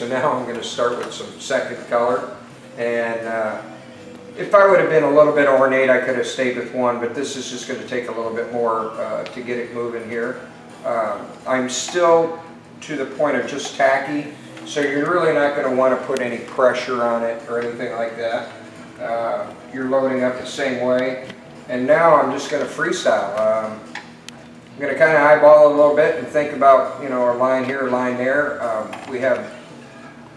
so now I'm going to start with some second color. And if I would have been a little bit ornate, I could have stayed with one, but this is just going to take a little bit more to get it moving here. I'm still to the point of just tacky, so you're really not going to want to put any pressure on it or anything like that. You're loading up the same way. And now I'm just going to freestyle. I'm going to kind of eyeball it a little bit and think about, you know, a line here, a line there. We have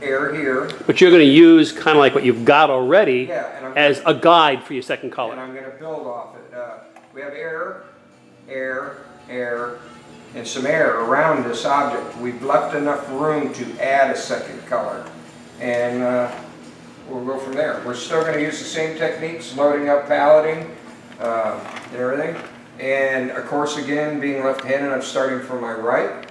air here. But you're going to use kind of like what you've got already as a guide for your second color. And I'm going to build off it. We have air, air, air, and some air around this object. We've left enough room to add a second color. And we'll go from there. We're still going to use the same techniques, loading up paletting and everything. And of course, again, being left-handed, I'm starting from my right.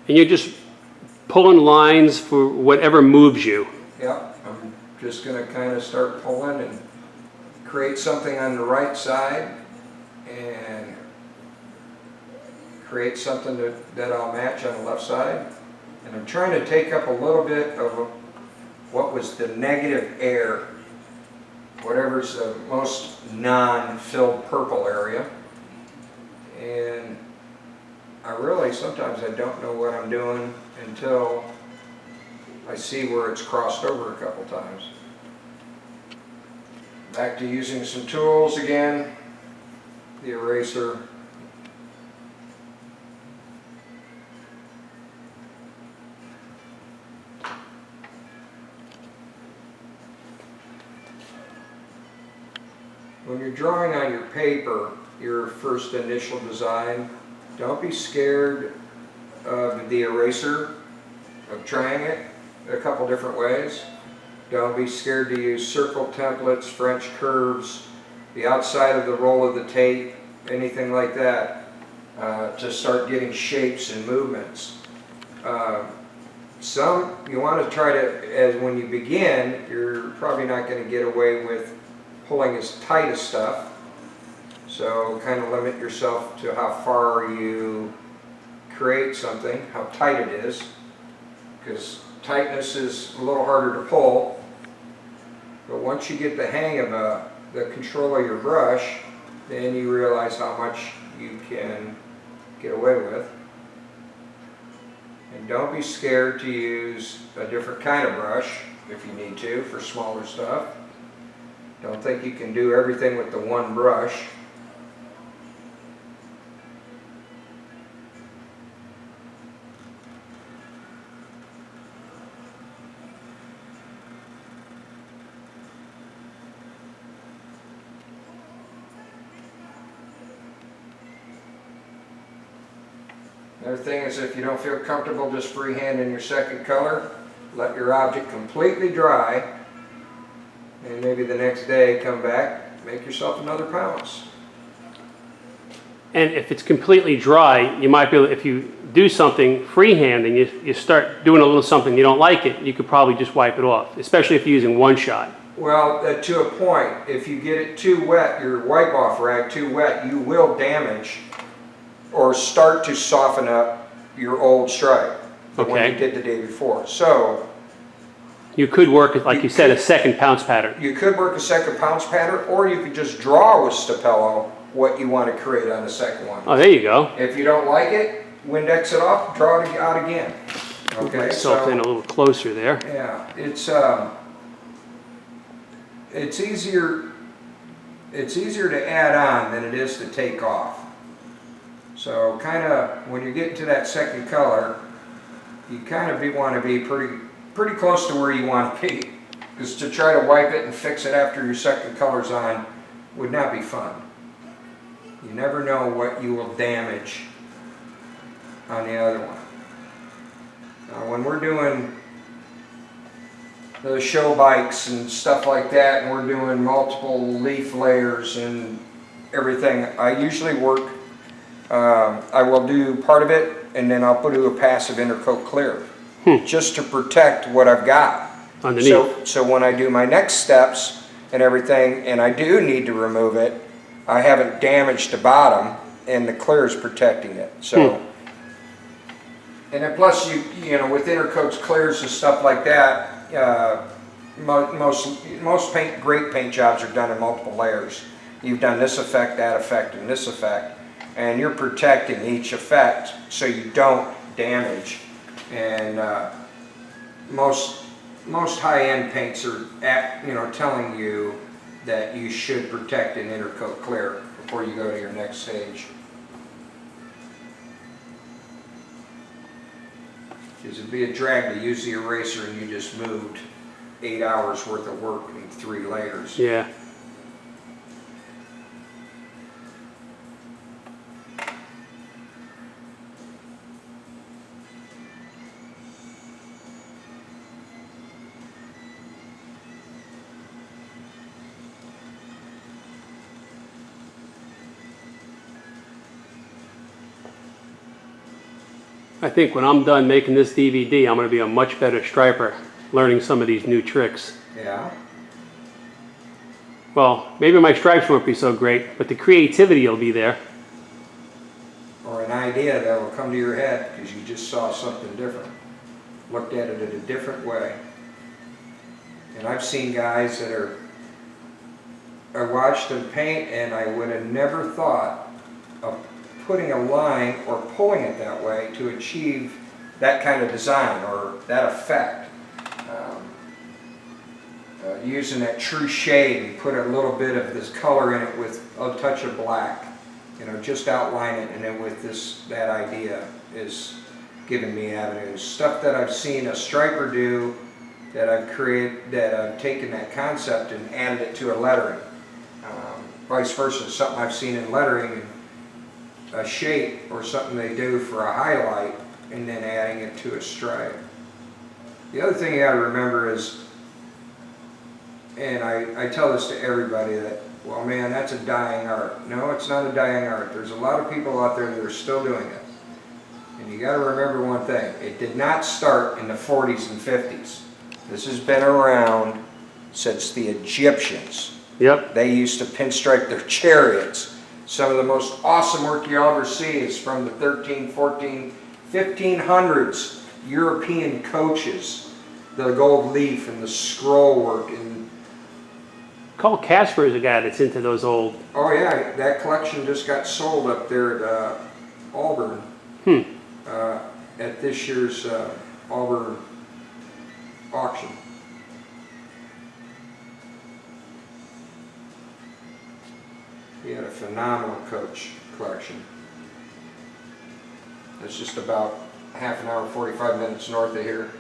And you're just pulling lines for whatever moves you. yeah, I'm just going to kind of start pulling and create something on the right side and create something that I'll match on the left side. And I'm trying to take up a little bit of what was the negative air, whatever's the most non-filled purple area. And I really, sometimes I don't know what I'm doing until I see where it's crossed over a couple times. Back to using some tools again, the eraser. When you're drawing on your paper, your first initial design, don't be scared of the eraser, of trying it a couple different ways. Don't be scared to use circle templates, French curves, the outside of the roll of the tape, anything like that, to start getting shapes and movements. Some, you want to try to, as when you begin, you're probably not going to get away with pulling as tight as stuff. So kind of limit yourself to how far you create something, how tight it is, because tightness is a little harder to pull. But once you get the hang of the control of your brush, then you realize how much you can get away with. And don't be scared to use a different kind of brush if you need to for smaller stuff. Don't think you can do everything with the one brush. Another thing is, if you don't feel comfortable just freehanding your second color, let your object completely dry, and maybe the next day come back, make yourself another pounce. And if it's completely dry, you might be able, if you do something freehand and you start doing a little something you don't like it, you could probably just wipe it off, especially if you're using one shot. Well, to a point, if you get it too wet, your wipe-off rag too wet, you will damage or start to soften up your old stripe, the one you did the day before. So you could work, like you said, a second pounce pattern. You could work a second pounce pattern, or you could just draw with Stapello what you want to create on the second one. Oh, there you go. If you don't like it, Windex it off, draw it out again. Okay, put myself in a little closer there. Yeah, it's easier to add on than it is to take off. So kind of when you get to that second color, you kind of want to be pretty close to where you want to be, because to try to wipe it and fix it after your second color's on would not be fun. You never know what you will damage on the other one. Now when we're doing the show bikes and stuff like that, and we're doing multiple leaf layers and everything, I usually work, I will do part of it and then I'll do a passive intercoat clear. just to protect what I've got. Underneath. So when I do my next steps and everything, and I do need to remove it, I haven't damaged the bottom, and the clear is protecting it. So, and then plus you know, with intercoats, clears and stuff like that, most great paint jobs are done in multiple layers. You've done this effect, that effect, and this effect, and you're protecting each effect so you don't damage. And most high-end paints are telling you that you should protect an intercoat clear before you go to your next stage. Because it'd be a drag to use the eraser and you just moved 8 hours worth of work in 3 layers. Yeah. I think when I'm done making this DVD, I'm going to be a much better striper, learning some of these new tricks. Yeah. Well, maybe my stripes won't be so great, but the creativity will be there. Or an idea that will come to your head because you just saw something different. Looked at it in a different way. And I've seen guys that I watched them paint, and I would have never thought of putting a line or pulling it that way to achieve that kind of design or that effect. Using that true shade and put a little bit of this color in it with a touch of black, you know, just outline it, and then with that idea is giving me avenues. Stuff that I've seen a striper do that I've taken that concept and added it to a lettering. Vice versa, something I've seen in lettering, a shape or something they do for a highlight, and then adding it to a stripe. The other thing you got to remember is, and I tell this to everybody, that, well, man, that's a dying art. No, it's not a dying art. There's a lot of people out there that are still doing it. And you got to remember one thing. It did not start in the 40s and 50s. This has been around since the Egyptians. Yep. They used to pinstripe their chariots. Some of the most awesome work you'll ever see is from the 13, 14, 1500s. European coaches, the gold leaf and the scroll work. And Carl Casper is a guy that's into those old... oh yeah, that collection just got sold up there at Auburn. At this year's Auburn auction. He had a phenomenal coach collection. It's just about half an hour, 45 minutes north of here.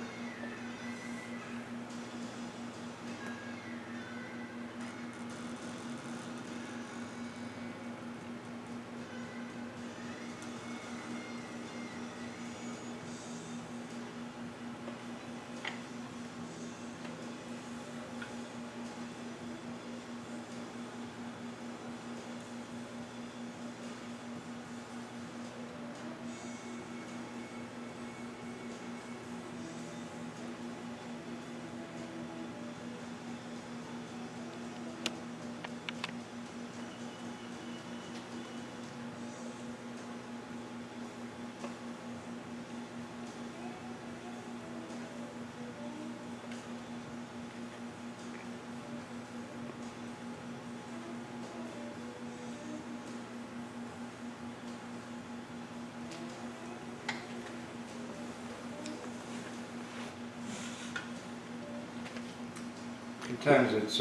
Sometimes it's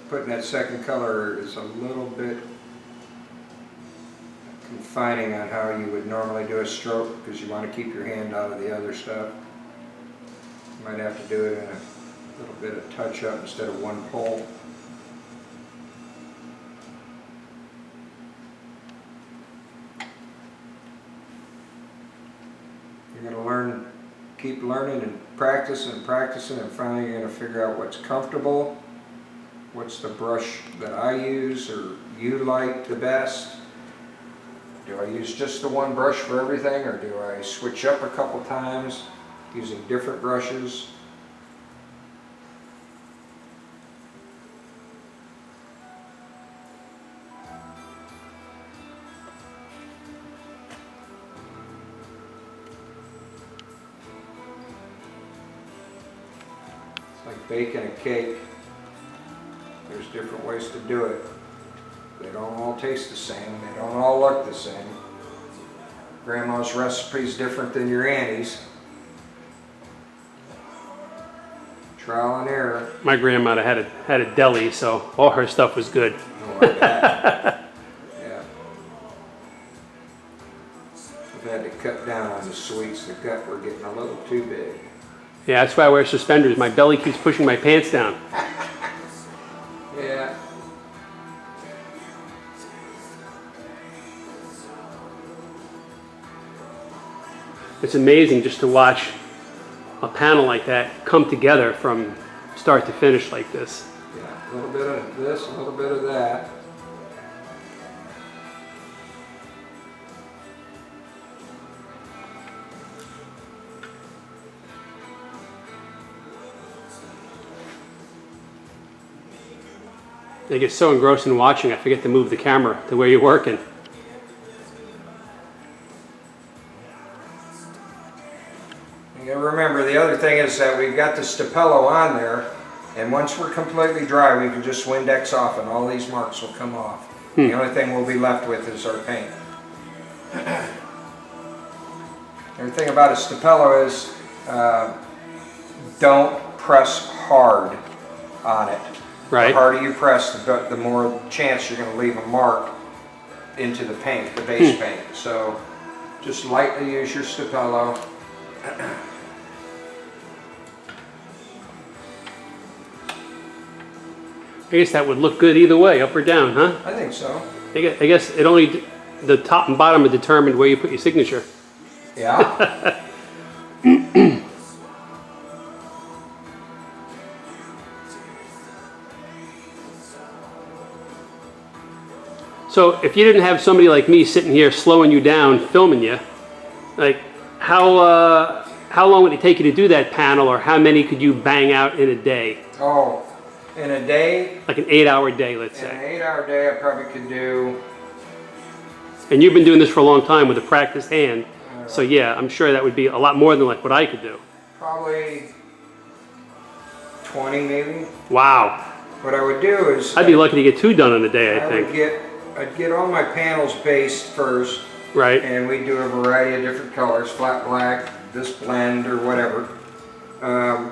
putting that second color is a little bit confining on how you would normally do a stroke, because you want to keep your hand out of the other stuff. You might have to do it in a little bit of touch up instead of one pull. You're going to learn, keep learning and practicing and practicing, and finally you're going to figure out what's comfortable, what's the brush that I use or you like the best. Do I use just the one brush for everything, or do I switch up a couple times? using different brushes. It's like baking a cake. There's different ways to do it. They don't all taste the same. They don't all look the same. Grandma's recipe is different than your auntie's. Trial and error. My grandmother had a deli, so all her stuff was good. Oh, I bet. Yeah. I've had to cut down on the sweets. The gut were getting a little too big. Yeah, that's why I wear suspenders. My belly keeps pushing my pants down. Yeah. It's amazing just to watch a panel like that come together from start to finish like this. Yeah, a little bit of this, a little bit of that. I get so engrossed in watching, I forget to move the camera to where you're working. You gotta remember, the other thing is that we've got the Stapello on there, and once we're completely dry, we can just Windex off and all these marks will come off. The only thing we'll be left with is our paint. The thing about a Stapello is don't press hard on it. Right. The harder you press, the more chance you're going to leave a mark into the paint, the base paint. So just lightly use your Stapello. I guess that would look good either way, up or down, huh? I think so. I guess it only, the top and bottom are determined where you put your signature. Yeah. So if you didn't have somebody like me sitting here slowing you down, filming you, like how long would it take you to do that panel, or how many could you bang out in a day? Oh, in a day, Like an 8-hour day, let's in an say. 8-hour day, I probably could do, And you've been doing this for a long time with a practiced hand. So yeah, I'm sure that would be a lot more than like what I could do. probably 20 maybe. Wow. What I would do is I'd be lucky to get 2 done in a day, I think. I'd get all my panels based first, Right. and we do a variety of different colors, flat black, this blend, or whatever. I'm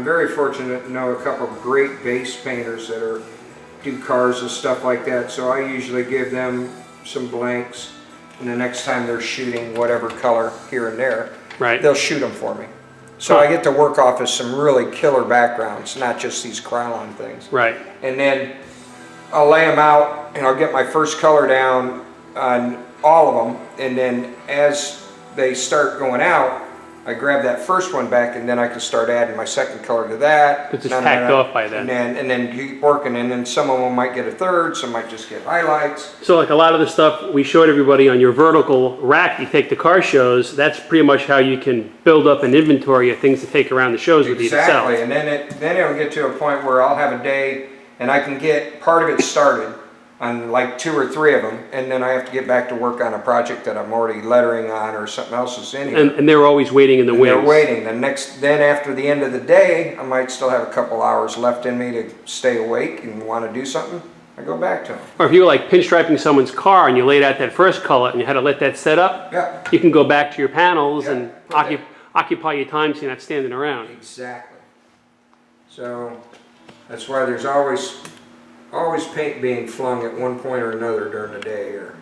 very fortunate to know a couple of great base painters that do cars and stuff like that, so I usually give them some blanks, and the next time they're shooting whatever color here and there, Right. they'll shoot them for me. So I get to work off of some really killer backgrounds, not just these Krylon things. Right. And then I'll lay them out, and I'll get my first color down on all of them, and then as they start going out, I grab that first one back, and then I can start adding my second color to that. It's just packed off by then. And then keep working, and then some of them might get a third, some might just get highlights. So like a lot of the stuff we showed everybody on your vertical rack you take to car shows, that's pretty much how you can build up an inventory of things to take around the shows with you to sell. Exactly, and then it'll get to a point where I'll have a day, and I can get part of it started on like 2 or 3 of them, and then I have to get back to work on a project that I'm already lettering on, or something else is in here. And they're always waiting in the wings. They're waiting. Then after the end of the day, I might still have a couple hours left in me to stay awake and want to do something. I go back to them. Or if you were like pinstriping someone's car and you laid out that first color and you had to let that set up, Yeah. you can go back to your panels Yeah. and Okay. occupy your time so you're not standing around. Exactly. So that's why there's always paint being flung at one point or another during the day here.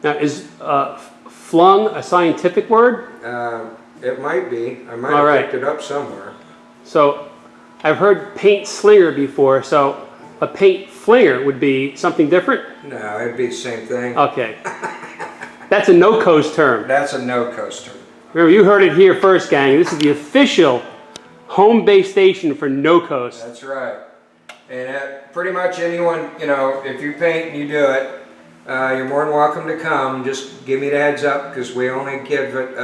Now is flung a scientific word? It might be. I might All have right. picked it up somewhere. So I've heard paint slinger before, so a paint flinger would be something different? No, it'd be the same thing. Okay. That's a no-coast term. That's a no-coaster. Remember, you heard it here first, gang. This is the official home base station for no-coast. That's right. And pretty much anyone, if you paint and you do it, you're more than welcome to come. Just give me the heads up, because we only give it,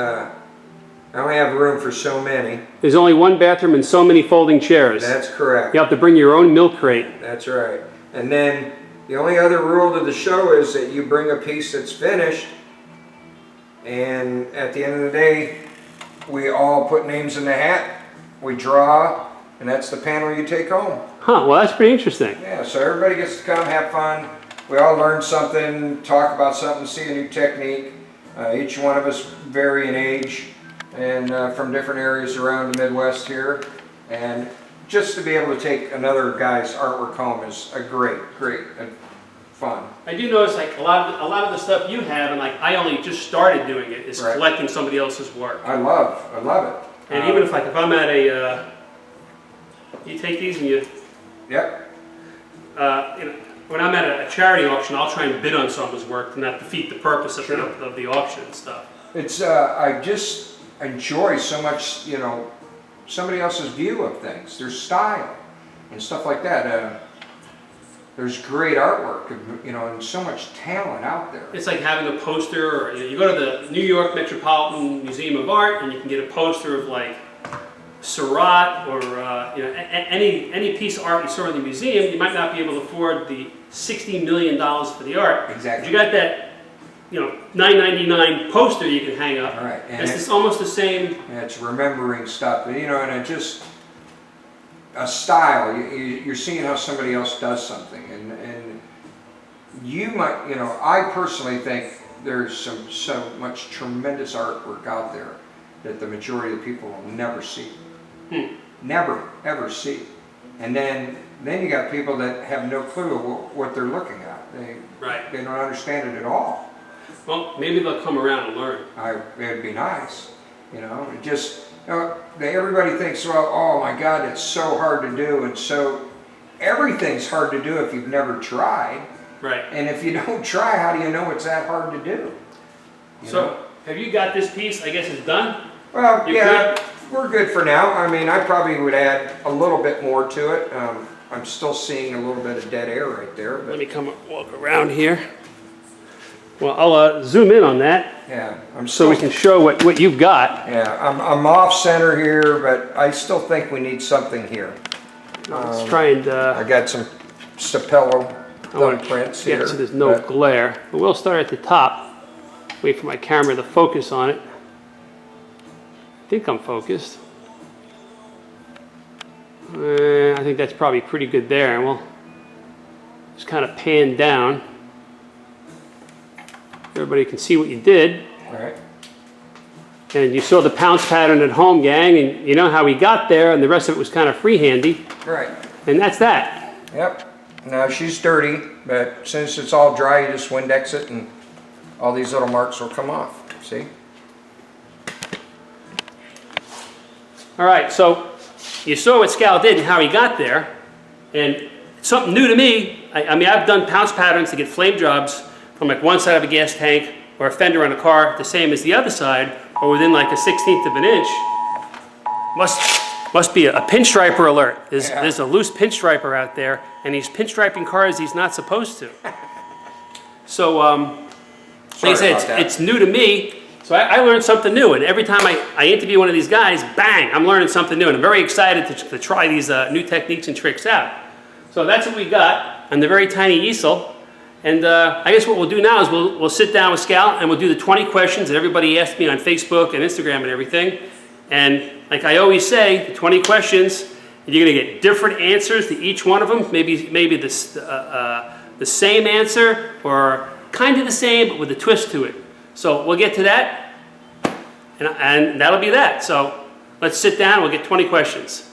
I only have room for so many. There's only one bathroom and so many folding chairs. That's correct. You have to bring your own milk crate. That's right. And then the only other rule to the show is that you bring a piece that's finished, and at the end of the day, we all put names in the hat, we draw, and that's the panel you take home. Huh, well that's pretty interesting. Yeah, so everybody gets to come have fun. We all learn something, talk about something, see a new technique. Each one of us vary in age and from different areas around the Midwest here. And just to be able to take another guy's artwork home is a great fun. I do notice like a lot of the stuff you have, and like I only just started doing it, is collecting somebody else's work. I love it. And even if I'm at a, you take these and you. Yep. When I'm at a charity auction, I'll try and bid on someone's work to not defeat the purpose of, of the auction and stuff. It's I just enjoy so much, somebody else's view of things, their style and stuff like that. There's great artwork, and so much talent out there. It's like having a poster, or you go to the New York Metropolitan Museum of Art, and you can get a poster of like Seurat or any piece of art you saw in the museum. You might not be able to afford the $60 million for the art. Exactly. But you got that, $9.99 poster you can hang up. All right. And it's almost the same. Yeah, it's remembering stuff, and it just a style. You're seeing how somebody else does something, and you might, I personally think there's so much tremendous artwork out there that the majority of the people will never see. Never, ever see. And then you got people that have no clue what they're looking at. They don't understand it at all. Well, maybe they'll come around and learn. It'd be nice, everybody thinks, well, oh my God, it's so hard to do, and so everything's hard to do if you've never tried. Right. And if you don't try, how do you know it's that hard to do? Have you got this piece? I guess it's done. Well, yeah, we're good for now. I mean, I probably would add a little bit more to it. I'm still seeing a little bit of dead air right there. But let me walk around here. Well, I'll zoom in on that. Yeah, so we can show what you've got. Yeah, I'm off center here, but I still think we need something here. Let's try and. I got some Stapello thumbprints here. So there's no glare. But we'll start at the top. Wait for my camera to focus on it. I think I'm focused. I think that's probably pretty good there, and we'll just kind of pan down. Everybody can see what you did. All right. And you saw the pounce pattern at home, gang, and you know how we got there, and the rest of it was kind of freehandy. Right. And that's that. Yep. Now she's dirty, but since it's all dry, you just Windex it, and all these little marks will come off. See? All right, so you saw what Scal did and how he got there, and something new to me. I mean, I've done pounce patterns to get flame jobs from like one side of a gas tank or a fender on a car, the same as the other side, or within like a 1/16 of an inch. Must be a pinstriper alert. There's a loose pinstriper out there, and he's pinstriping cars he's not supposed to. So, like I said, it's new to me. So I learned something new, and every time I interview one of these guys, bang, I'm learning something new, and I'm very excited to try these new techniques and tricks out. So that's what we got on the very tiny easel. And I guess what we'll do now is we'll sit down with Scal and we'll do the 20 questions that everybody asked me on Facebook and Instagram and everything. And like I always say, the 20 questions, and you're going to get different answers to each one of them. Maybe the same answer or kind of the same, but with a twist to it. So we'll get to that, and that'll be that. So let's sit down. We'll get 20 questions.